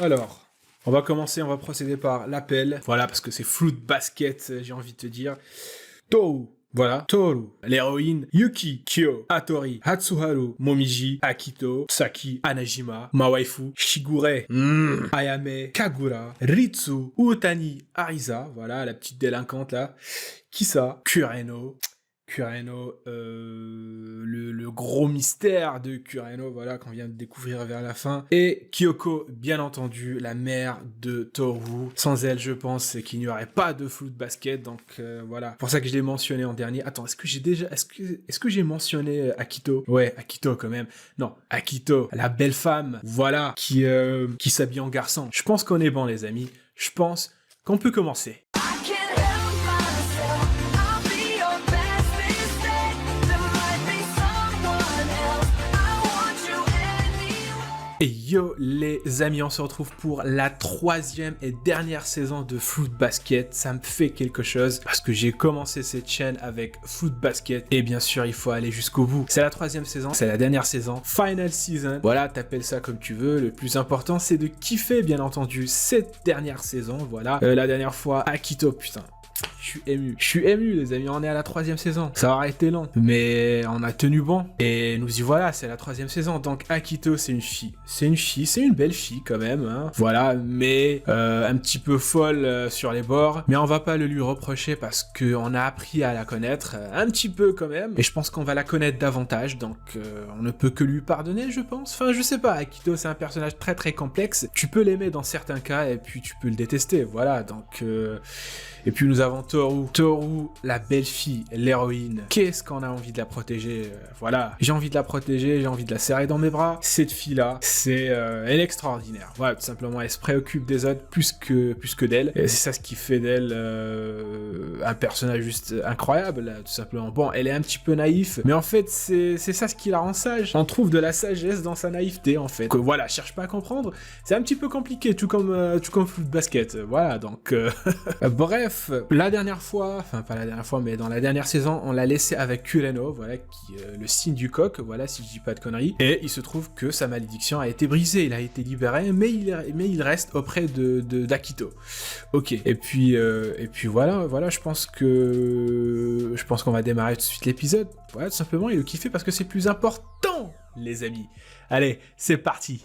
Alors, on va commencer, on va procéder par l'appel. Voilà, parce que c'est Fruit Basket, j'ai envie de te dire. Toru. Voilà, Toru, l'héroïne, Yuki, Kyo, Hattori, Hatsuharu, Momiji, Akito, Saki, Anajima, Mawaifu, Shigure, Ayame, Kagura, Ritsu, Utani, Arisa, voilà, la petite délinquante là, Kisa, Kureno, le gros mystère de Kureno, voilà, qu'on vient de découvrir vers la fin, et Kyoko, bien entendu, la mère de Toru. Sans elle, je pense qu'il n'y aurait pas de Fruit Basket, donc voilà. Pour ça que je l'ai mentionné en dernier. Attends, est-ce que j'ai mentionné Akito? Ouais, Akito quand même. Non, Akito, la belle femme, voilà, qui s'habille en garçon. Je pense qu'on est bon, les amis. Je pense qu'on peut commencer. Et yo les amis, on se retrouve pour la 3e et dernière saison de Fruit Basket. Ça me fait quelque chose parce que j'ai commencé cette chaîne avec Fruit Basket et bien sûr il faut aller jusqu'au bout. C'est la 3e saison, c'est la dernière saison, final season. Voilà, t'appelles ça comme tu veux. Le plus important c'est de kiffer bien entendu cette dernière saison. Voilà, la dernière fois Akito, putain. Je suis ému les amis, on est à la 3e saison. Ça aurait été long, mais on a tenu bon. Et nous y voilà, c'est la 3e saison. Donc Akito c'est une fille. C'est une belle fille quand même. Hein. Voilà, mais un petit peu folle sur les bords. Mais on va pas le lui reprocher parce qu'on a appris à la connaître un petit peu quand même. Et je pense qu'on va la connaître davantage. Donc on ne peut que lui pardonner je pense. Enfin je sais pas, Akito c'est un personnage très très complexe. Tu peux l'aimer dans certains cas et puis tu peux le détester. Voilà, donc... Et puis nous avons Toru. Toru, la belle fille, l'héroïne. Qu'est-ce qu'on a envie de la protéger voilà, j'ai envie de la protéger, j'ai envie de la serrer dans mes bras. Cette fille-là, elle est extraordinaire. Voilà, tout simplement, elle se préoccupe des autres plus que d'elle. Et c'est ça ce qui fait d'elle un personnage juste incroyable, tout simplement. Bon, elle est un petit peu naïve, mais en fait, c'est ça ce qui la rend sage. On trouve de la sagesse dans sa naïveté, en fait. Que, voilà, cherche pas à comprendre. C'est un petit peu compliqué, tout comme Fruit Basket. Voilà, donc... Bref, la dernière fois, enfin pas la dernière fois, mais dans la dernière saison, on l'a laissé avec Kureno, voilà, qui le signe du coq, voilà, si je dis pas de conneries. Et il se trouve que sa malédiction a été brisée, il a été libéré, mais il reste auprès d'Akito. Ok. Et puis voilà, je pense qu'on va démarrer tout de suite l'épisode. Voilà, tout simplement, et le kiffer parce que c'est plus important, les amis. Allez, c'est parti.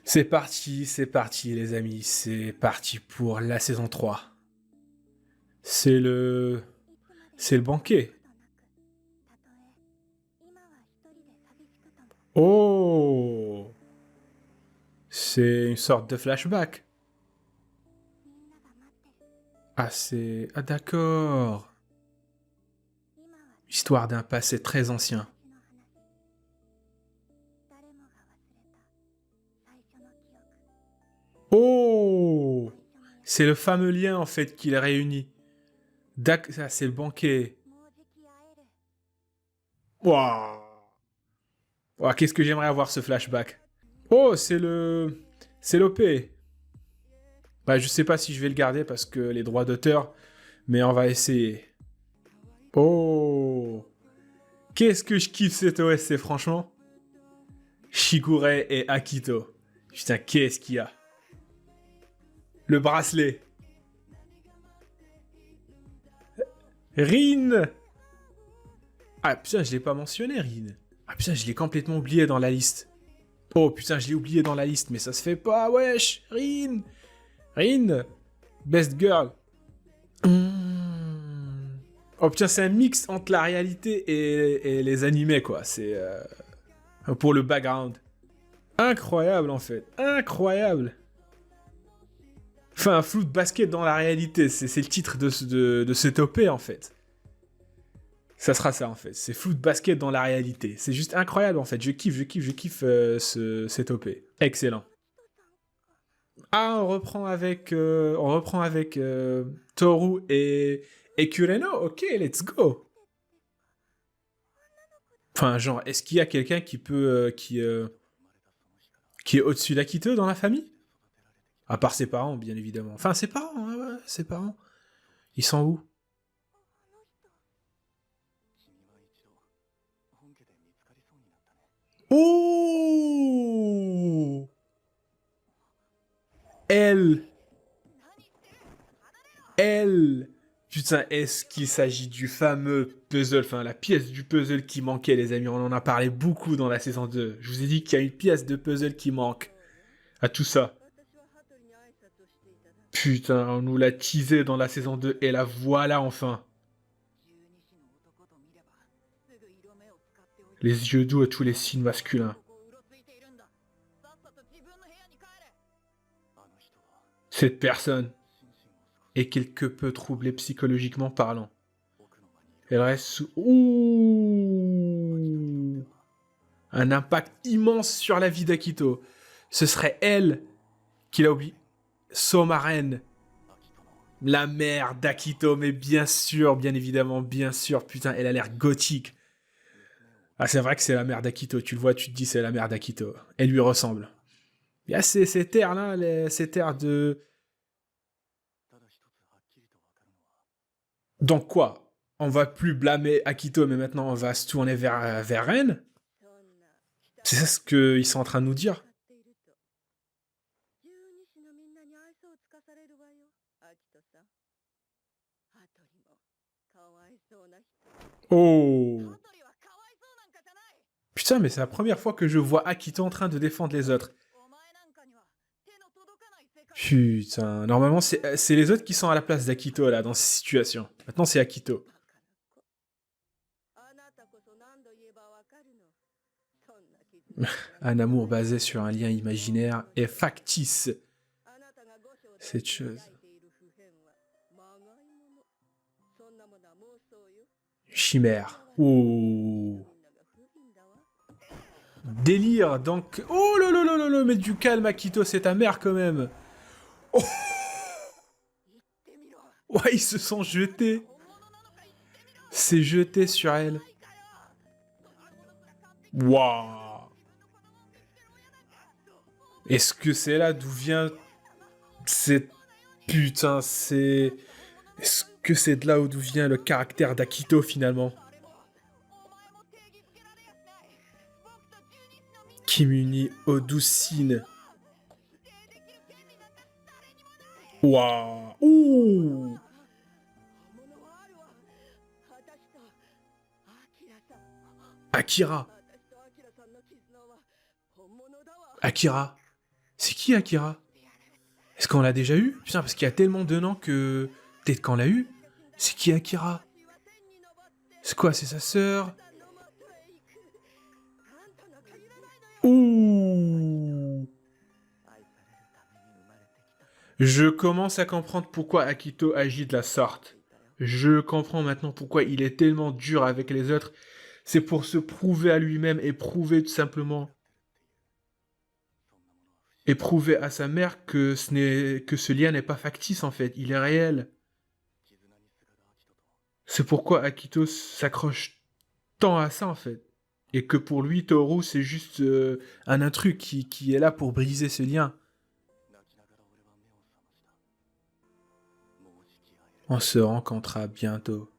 C'est parti les amis, c'est parti pour la saison 3. C'est le banquet. Oh! C'est une sorte de flashback. Ah d'accord. Histoire d'un passé très ancien. Oh! C'est le fameux lien en fait qui les réunit. Ça, c'est le banquet. Waouh! Wow, qu'est-ce que j'aimerais avoir ce flashback. Oh, c'est l'OP. Bah, je sais pas si je vais le garder parce que les droits d'auteur, mais on va essayer. Oh! Qu'est-ce que je kiffe cette OSC, franchement. Shigure et Akito. Putain, qu'est-ce qu'il y a? Le bracelet. Rin! Ah putain, je l'ai pas mentionné, Rin. Ah putain, je l'ai complètement oublié dans la liste. Oh putain, je l'ai oublié dans la liste, mais ça se fait pas, wesh! Rin! Rin! Best girl. Oh putain, c'est un mix entre la réalité et les animés, quoi. C'est pour le background. Incroyable, en fait. Incroyable. Enfin, Fruit Basket dans la réalité, c'est le titre de cet OP, en fait. Ça sera ça, en fait. C'est Fruit Basket dans la réalité. C'est juste incroyable, en fait. Je kiffe cet OP. Excellent. Ah, on reprend avec Toru et Kureno. Ok, let's go. Enfin, genre, est-ce qu'il y a quelqu'un qui est au-dessus d'Akito dans la famille? À part ses parents, bien évidemment. Enfin, ses parents, ouais, ses parents. Ils sont où? Elle. Putain, est-ce qu'il s'agit du fameux puzzle, enfin la pièce du puzzle qui manquait, les amis? On en a parlé beaucoup dans la saison 2. Je vous ai dit qu'il y a une pièce de puzzle qui manque à tout ça. Putain, on nous l'a teasé dans la saison 2 et la voilà enfin. Les yeux doux et tous les signes masculins. Cette personne est quelque peu troublée psychologiquement parlant. Elle reste sous... Ouh, un impact immense sur la vie d'Akito. Ce serait elle qui l'a oublié. Somaren, la mère d'Akito, mais bien sûr, bien évidemment, bien sûr. Putain, elle a l'air gothique. Ah, c'est vrai que c'est la mère d'Akito. Tu le vois, tu te dis c'est la mère d'Akito. Elle lui ressemble. Il y a ces terres-là, ces terres de... Donc quoi? On va plus blâmer Akito, mais maintenant on va se tourner vers Ren? C'est ça ce qu'ils sont en train de nous dire? Oh! Putain, mais c'est la première fois que je vois Akito en train de défendre les autres. Putain, normalement c'est les autres qui sont à la place d'Akito là, dans ces situations. Maintenant c'est Akito. Un amour basé sur un lien imaginaire et factice. Cette chose. Chimère. Oh. Délire, donc... Oh là là là là là, mais du calme Akito, c'est ta mère quand même. Oh. Ouais, ils se sont jetés. C'est jeté sur elle. Waouh. Est-ce que c'est là d'où vient cette... Putain, c'est... Est-ce que c'est de là d'où vient le caractère d'Akito finalement? Kimuni Oducine. Waouh. Ouh. Akira. Akira. C'est qui Akira? Est-ce qu'on l'a déjà eu? Putain, parce qu'il y a tellement de noms que... Peut-être qu'on l'a eu. C'est qui Akira? C'est quoi? C'est sa sœur? Ouh. Je commence à comprendre pourquoi Akito agit de la sorte. Je comprends maintenant pourquoi il est tellement dur avec les autres. C'est pour se prouver à lui-même et prouver tout simplement... Et prouver à sa mère que ce lien n'est pas factice en fait, il est réel. C'est pourquoi Akito s'accroche tant à ça en fait. Et que pour lui, Toru, c'est juste un intrus qui est là pour briser ce lien. On se rencontrera bientôt.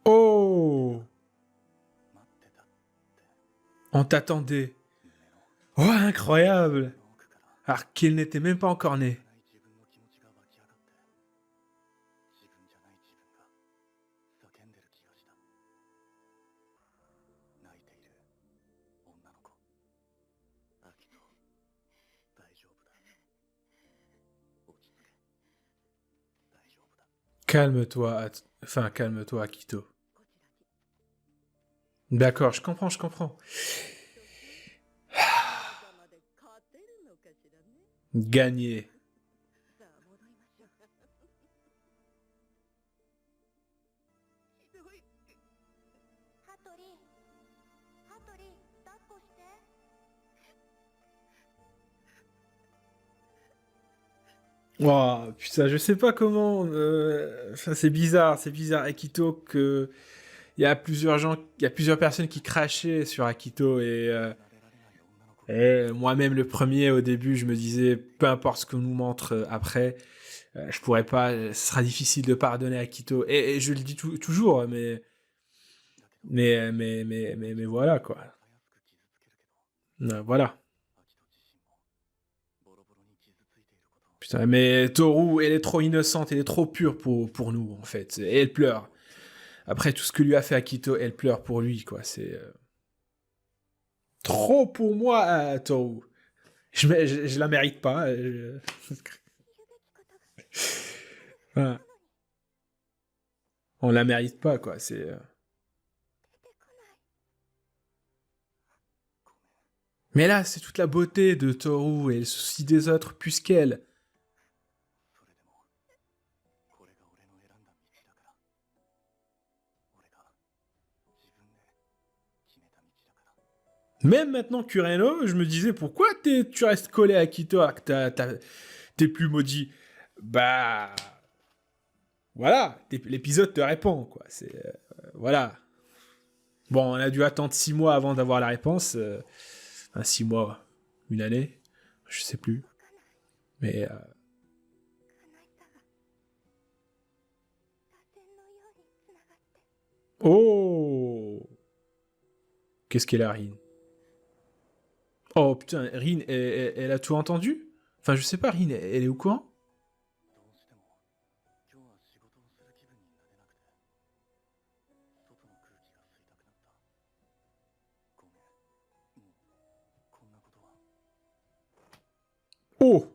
Oh! On t'attendait. Oh, incroyable! Alors qu'il n'était même pas encore né. Calme-toi, enfin calme-toi, Akito. D'accord, je comprends, je comprends. Gagné. Wow, putain, je sais pas comment. Enfin, c'est bizarre, Akito que il y a plusieurs gens, il y a plusieurs personnes qui crachaient sur Akito et moi-même le premier au début, je me disais peu importe ce qu'on nous montre après, je pourrais pas, ce sera difficile de pardonner Akito et je le dis toujours, mais voilà quoi. Voilà. Putain, mais Toru, elle est trop innocente, elle est trop pure pour nous, en fait. Et elle pleure. Après tout ce que lui a fait Akito, elle pleure pour lui, quoi. C'est trop pour moi, Toru. Je la mérite pas. Voilà. On la mérite pas, quoi. C'est. Mais là, c'est toute la beauté de Toru et le souci des autres plus qu'elle. Même maintenant, Kureno, je me disais pourquoi tu restes collé à Akito alors que t'es plus maudit. Bah. Voilà, l'épisode te répond, quoi. C'est. Voilà. Bon, on a dû attendre 6 mois avant d'avoir la réponse. Enfin, 6 mois, une année, je sais plus. Mais. Oh. Qu'est-ce qu'elle a, Rin? Oh putain, Rin, elle a tout entendu? Enfin, je sais pas, Rin, elle est au courant? Oh.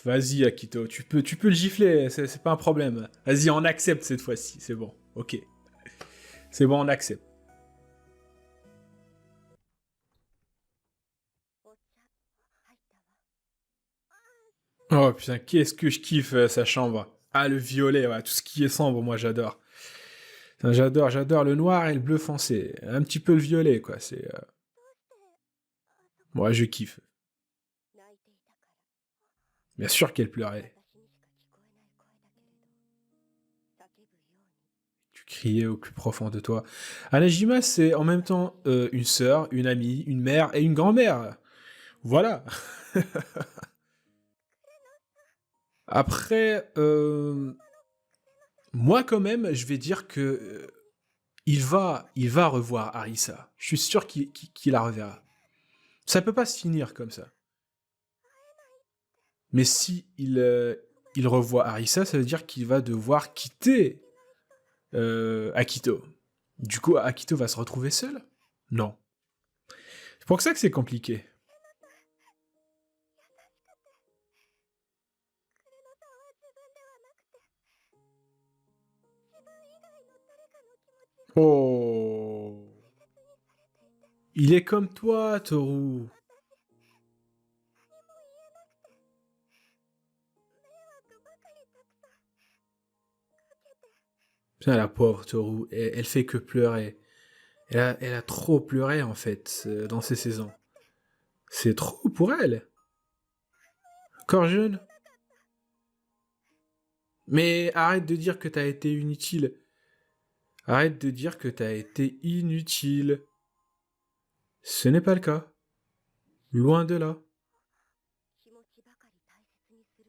Vas-y, Akito, tu peux le gifler, c'est pas un problème. Vas-y, on accepte cette fois-ci, c'est bon. Ok. C'est bon, on accepte. Oh putain, qu'est-ce que je kiffe sa chambre. Ah, le violet, ouais, tout ce qui est sombre, moi j'adore. Putain, j'adore le noir et le bleu foncé. Un petit peu le violet, quoi. C'est. Moi, je kiffe. Bien sûr qu'elle pleurait. Tu criais au plus profond de toi. Anajima, c'est en même temps une sœur, une amie, une mère et une grand-mère. Voilà. Après, moi quand même, je vais dire que il va revoir Arisa. Je suis sûr qu'il la reverra. Ça peut pas se finir comme ça. Mais si il revoit Arisa, ça veut dire qu'il va devoir quitter Akito. Du coup, Akito va se retrouver seul? Non. C'est pour ça que c'est compliqué. Oh. Il est comme toi, Toru. Putain, la pauvre Toru, elle fait que pleurer. Elle a trop pleuré, en fait, dans ces saisons. C'est trop pour elle. Encore jeune. Mais arrête de dire que t'as été inutile. Arrête de dire que t'as été inutile. Ce n'est pas le cas. Loin de là.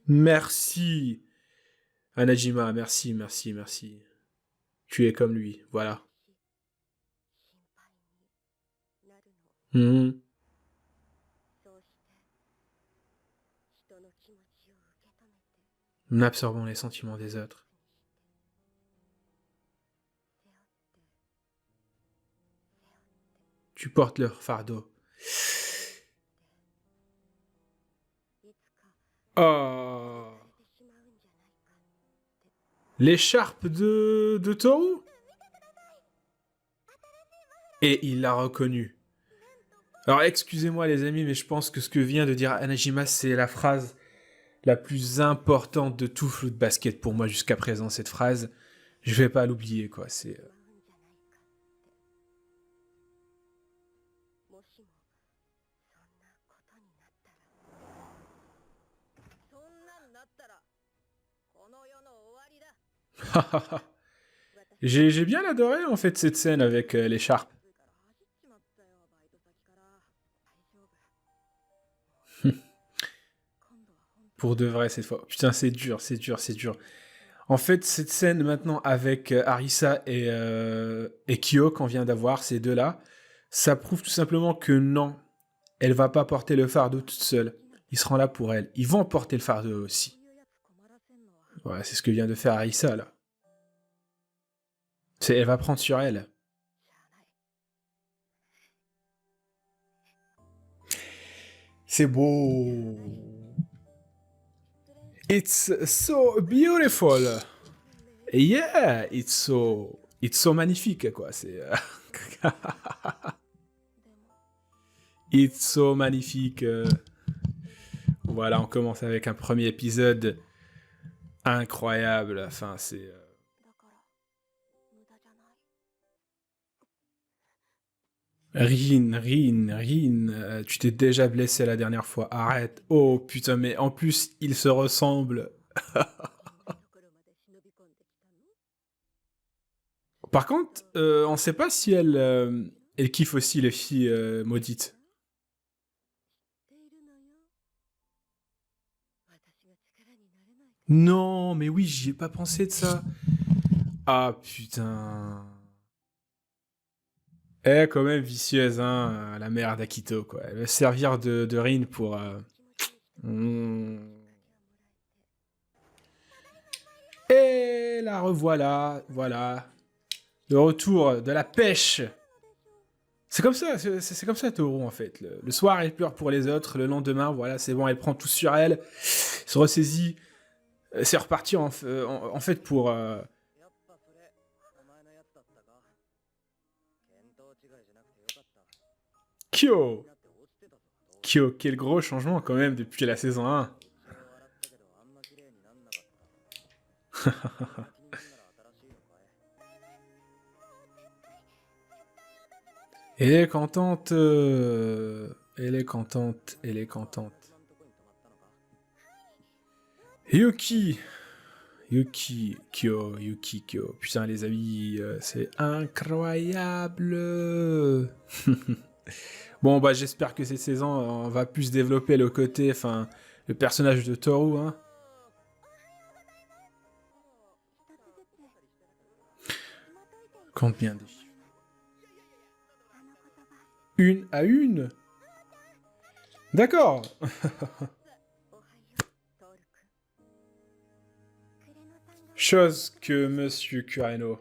Merci. Anajima, merci, merci, merci. Tu es comme lui, voilà. Mhm. Absorbons les sentiments des autres. Tu portes leur fardeau. Oh. L'écharpe de Toru. Et il l'a reconnu. Alors excusez-moi les amis, mais je pense que ce que vient de dire Anajima, c'est la phrase la plus importante de tout Fruit Basket pour moi jusqu'à présent, cette phrase. Je vais pas l'oublier, quoi. C'est. J'ai bien adoré en fait cette scène avec l'écharpe. Pour de vrai cette fois. Putain, c'est dur, c'est dur, c'est dur. En fait, cette scène maintenant avec Arisa et Kyo qu'on vient d'avoir, ces deux-là, Ça prouve tout simplement que non, elle va pas porter le fardeau toute seule. Ils seront là pour elle. Ils vont porter le fardeau aussi. Ouais, c'est ce que vient de faire Arisa, là. Elle va prendre sur elle. C'est beau. It's so beautiful. Yeah, it's so magnifique, quoi. C'est... It's so magnifique. Voilà, on commence avec un premier épisode incroyable. Enfin, c'est... Rin, tu t'es déjà blessé la dernière fois. Arrête. Oh putain, mais en plus, ils se ressemblent. Par contre, on sait pas si elle kiffe aussi les filles maudites. Non, mais oui, j'y ai pas pensé de ça. Ah putain. Elle est quand même vicieuse, hein, la mère d'Akito, quoi. Elle va servir de Rin pour... Et la revoilà, voilà. Le retour de la pêche. C'est comme ça, c'est comme ça, Toru, en fait. Le soir, elle pleure pour les autres. Le lendemain, voilà, c'est bon, elle prend tout sur elle. Se ressaisit. C'est reparti, en fait, pour... Kyo, quel gros changement, quand même, depuis la saison 1. Elle est contente. Elle est contente. Yuki, Kyo. Putain, les amis, c'est incroyable. Bon, bah, j'espère que cette saison, on va plus développer le côté, enfin, le personnage de Toru, hein. Compte bien des chiffres. 1 à 1. D'accord. Chose que Monsieur Kureno.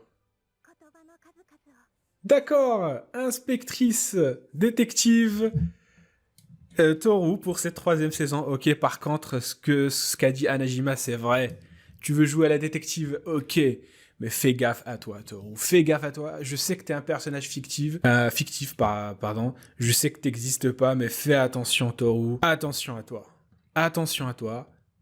D'accord, inspectrice, détective, Toru pour cette 3e saison. Ok, par contre, ce qu'a dit Anajima, c'est vrai. Tu veux jouer à la détective, ok. Mais fais gaffe à toi, Toru. Fais gaffe à toi. Je sais que t'es un personnage fictif, pardon. Je sais que t'existes pas, mais fais attention, Toru. Attention à toi.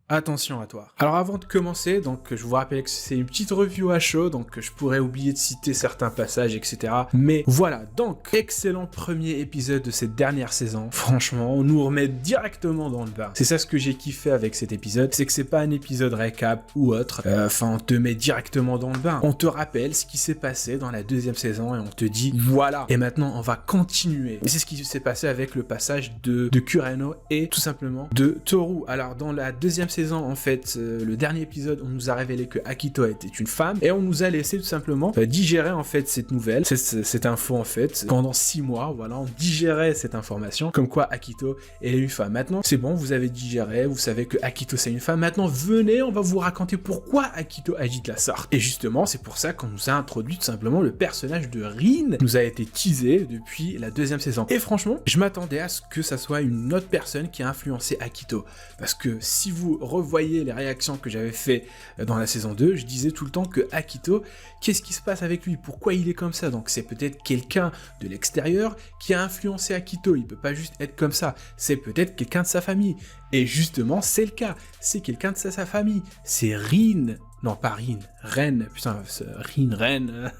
Alors avant de commencer, donc je vous rappelle que c'est une petite review à chaud, donc je pourrais oublier de citer certains passages, etc. Mais voilà, donc excellent premier épisode de cette dernière saison. Franchement, on nous remet directement dans le bain. C'est ça ce que j'ai kiffé avec cet épisode, c'est que c'est pas un épisode récap ou autre. Enfin, on te met directement dans le bain. On te rappelle ce qui s'est passé dans la 2e saison et on te dit voilà. Et maintenant, on va continuer. Et c'est ce qui s'est passé avec le passage de Kureno et tout simplement de Toru. Alors dans la 2e saison, en fait, le dernier épisode, on nous a révélé que Akito était une femme et on nous a laissé tout simplement digérer en fait cette nouvelle, cette info en fait, pendant 6 mois, voilà, on digérait cette information comme quoi Akito est une femme. Maintenant, c'est bon, vous avez digéré, vous savez que Akito c'est une femme. Maintenant, venez, on va vous raconter pourquoi Akito agit de la sorte. Et justement, c'est pour ça qu'on nous a introduit tout simplement le personnage de Rin, nous a été teasé depuis la 2e saison. Et franchement, je m'attendais à ce que ça soit une autre personne qui a influencé Akito, parce que si vous revoyez les réactions que j'avais fait dans la saison 2, je disais tout le temps que Akito, qu'est-ce qui se passe avec lui? Pourquoi il est comme ça? Donc c'est peut-être quelqu'un de l'extérieur qui a influencé Akito, il peut pas juste être comme ça, c'est peut-être quelqu'un de sa famille. Et justement, c'est le cas, c'est quelqu'un de sa famille, c'est Rin. Non, pas Rin, Ren, putain, Ren,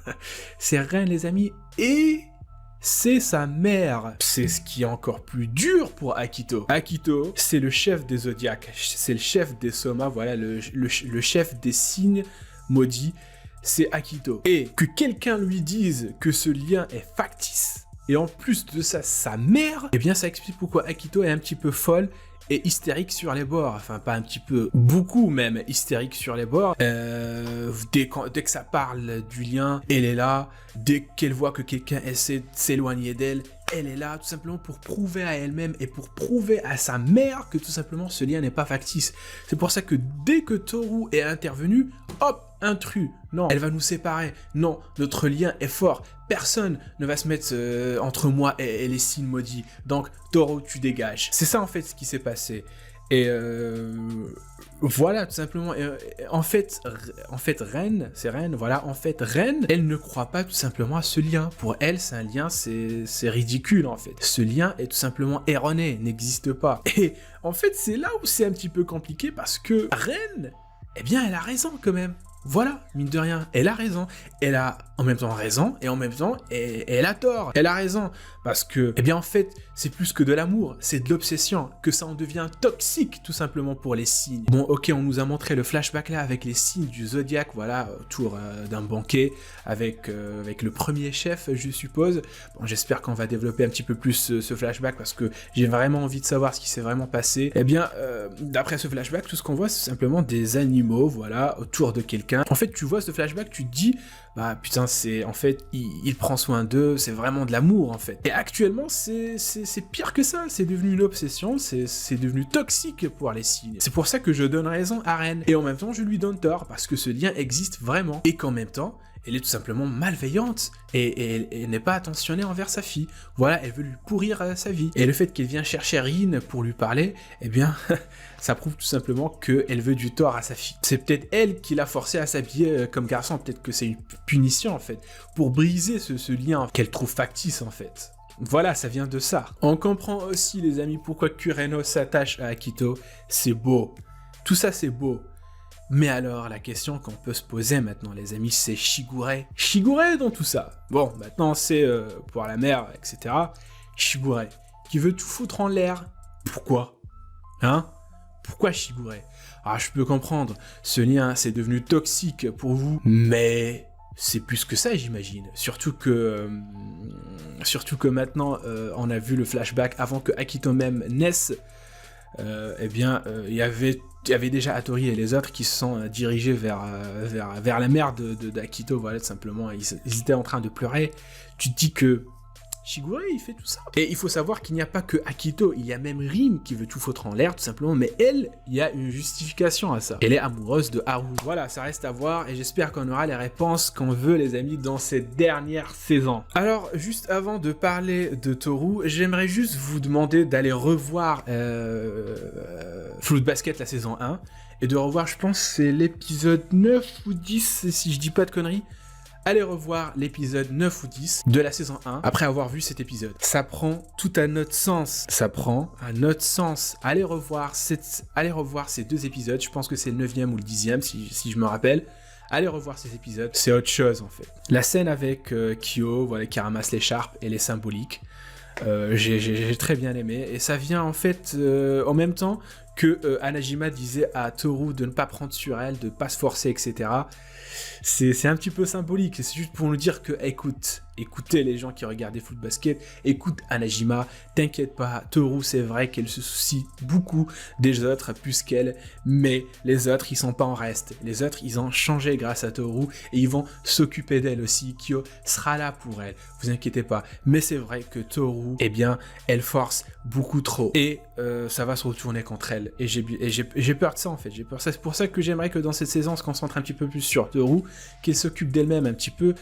c'est Ren les amis, et... c'est sa mère. C'est ce qui est encore plus dur pour Akito. Akito, c'est le chef des Zodiacs, c'est le chef des Soma, voilà, le chef des signes maudits, c'est Akito. Et que quelqu'un lui dise que ce lien est factice, et en plus de ça, sa mère, eh bien ça explique pourquoi Akito est un petit peu folle, est hystérique sur les bords, enfin pas un petit peu, beaucoup même hystérique sur les bords. Dès que ça parle du lien, elle est là. Dès qu'elle voit que quelqu'un essaie de s'éloigner d'elle, elle est là tout simplement pour prouver à elle-même et pour prouver à sa mère que tout simplement ce lien n'est pas factice. C'est pour ça que dès que Toru est intervenu, hop, intrus, non, elle va nous séparer, non, notre lien est fort, personne ne va se mettre entre moi et les signes maudits, donc Toru, tu dégages. C'est ça en fait ce qui s'est passé. Et voilà, tout simplement. En fait, Ren, voilà, en fait, Ren, elle ne croit pas tout simplement à ce lien. Pour elle, c'est un lien, c'est ridicule, en fait. Ce lien est tout simplement erroné, n'existe pas. Et en fait, c'est là où c'est un petit peu compliqué parce que Ren, eh bien, elle a raison quand même. Voilà, mine de rien, elle a raison. Elle a en même temps raison et en même temps elle a tort. Elle a raison parce que, eh bien en fait, c'est plus que de l'amour, c'est de l'obsession, que ça en devient toxique tout simplement pour les signes. Bon, ok, on nous a montré le flashback là avec les signes du zodiaque, voilà, autour d'un banquet avec le premier chef, je suppose. Bon, j'espère qu'on va développer un petit peu plus ce flashback parce que j'ai vraiment envie de savoir ce qui s'est vraiment passé. Eh bien, d'après ce flashback, tout ce qu'on voit, c'est simplement des animaux, voilà, autour de quelqu'un. En fait, tu vois ce flashback, tu te dis, bah putain, c'est en fait, il prend soin d'eux, c'est vraiment de l'amour en fait. Et actuellement, c'est pire que ça, c'est devenu une obsession, c'est devenu toxique pour les signes. C'est pour ça que je donne raison à Ren. Et en même temps, je lui donne tort, parce que ce lien existe vraiment. Et qu'en même temps, elle est tout simplement malveillante et elle n'est pas attentionnée envers sa fille. Voilà, elle veut lui pourrir sa vie. Et le fait qu'elle vienne chercher Rin pour lui parler, eh bien, ça prouve tout simplement qu'elle veut du tort à sa fille. C'est peut-être elle qui l'a forcé à s'habiller comme garçon, peut-être que c'est une punition en fait, pour briser ce lien qu'elle trouve factice en fait. Voilà, ça vient de ça. On comprend aussi, les amis, pourquoi Kureno s'attache à Akito. C'est beau. Tout ça, c'est beau. Mais alors, la question qu'on peut se poser maintenant, les amis, c'est Shigure. Shigure dans tout ça. Bon, maintenant, c'est pour la mère, etc. Shigure, qui veut tout foutre en l'air. Pourquoi ? Hein ? Pourquoi Shigure ? Ah, je peux comprendre, ce lien, c'est devenu toxique pour vous, mais c'est plus que ça, j'imagine. Surtout que maintenant, on a vu le flashback avant que Akito même naisse. Eh bien, il y avait déjà Hattori et les autres qui se sont dirigés vers la mère d'Akito, voilà, tout simplement. Ils étaient en train de pleurer. Tu te dis que Shigure, il fait tout ça. Et il faut savoir qu'il n'y a pas que Akito, il y a même Rin qui veut tout foutre en l'air, tout simplement, mais elle, il y a une justification à ça. Elle est amoureuse de Haru. Voilà, ça reste à voir, et j'espère qu'on aura les réponses qu'on veut, les amis, dans cette dernière saison. Alors, juste avant de parler de Toru, j'aimerais juste vous demander d'aller revoir Fruit Basket, la saison 1, et de revoir, je pense, c'est l'épisode 9 ou 10, si je dis pas de conneries. Allez revoir l'épisode 9 ou 10 de la saison 1 après avoir vu cet épisode. Ça prend tout un autre sens. Ça prend un autre sens. Allez revoir ces deux épisodes. Je pense que c'est le 9e ou le 10e si je me rappelle. Allez revoir ces épisodes. C'est autre chose en fait. La scène avec Kyo, voilà, qui ramasse l'écharpe, elle est symbolique. J'ai très bien aimé. Et ça vient en fait en même temps que Anajima disait à Toru de ne pas prendre sur elle, de ne pas se forcer, etc. C'est un petit peu symbolique, c'est juste pour nous dire que, écoutez les gens qui regardent Fruit Basket, écoute Anajima, t'inquiète pas, Toru c'est vrai qu'elle se soucie beaucoup des autres plus qu'elle, mais les autres ils sont pas en reste, les autres ils ont changé grâce à Toru et ils vont s'occuper d'elle aussi, Kyo sera là pour elle, vous inquiétez pas, mais c'est vrai que Toru, eh bien, elle force beaucoup trop et ça va se retourner contre elle et j'ai peur de ça en fait, j'ai peur, c'est pour ça que j'aimerais que dans cette saison on se concentre un petit peu plus sur Toru, qu'elle s'occupe d'elle-même un petit peu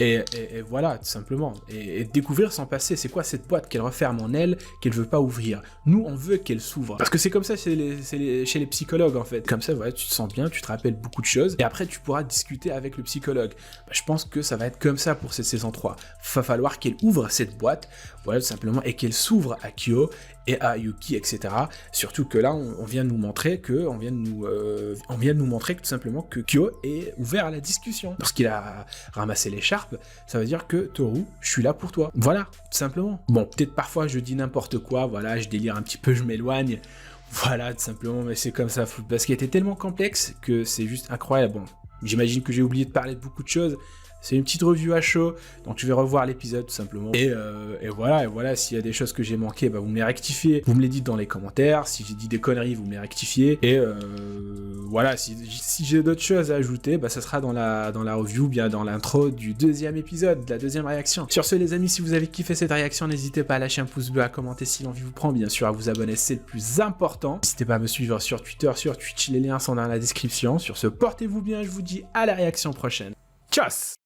et voilà, tout simplement, et découvrir son passé, c'est quoi cette boîte qu'elle referme en elle, qu'elle veut pas ouvrir. Nous, on veut qu'elle s'ouvre, parce que c'est comme ça chez les psychologues, en fait. Comme ça, voilà, tu te sens bien, tu te rappelles beaucoup de choses, et après, tu pourras discuter avec le psychologue. Bah, je pense que ça va être comme ça pour cette saison 3. Va falloir qu'elle ouvre cette boîte, voilà, tout simplement, et qu'elle s'ouvre à Kyo, et à Yuki, etc. Surtout que là, on vient de nous montrer que, tout simplement que Kyo est ouvert à la discussion. Lorsqu'il a ramassé l'écharpe, ça veut dire que Toru, je suis là pour toi. Voilà, tout simplement. Bon, peut-être parfois je dis n'importe quoi, voilà, je délire un petit peu, je m'éloigne. Voilà, tout simplement, mais c'est comme ça, Fruit Basket est tellement complexe que c'est juste incroyable. Bon, j'imagine que j'ai oublié de parler de beaucoup de choses. C'est une petite review à chaud, donc je vais revoir l'épisode tout simplement. Et voilà, s'il y a des choses que j'ai manquées, bah, vous me les rectifiez, vous me les dites dans les commentaires. Si j'ai dit des conneries, vous me les rectifiez. Et voilà, si j'ai d'autres choses à ajouter, bah, ça sera dans la review, bien dans l'intro du deuxième épisode, de la deuxième réaction. Sur ce les amis, si vous avez kiffé cette réaction, n'hésitez pas à lâcher un pouce bleu, à commenter si l'envie vous prend, bien sûr à vous abonner, c'est le plus important. N'hésitez pas à me suivre sur Twitter, sur Twitch, les liens sont dans la description. Sur ce, portez-vous bien, je vous dis à la réaction prochaine. Tchuss!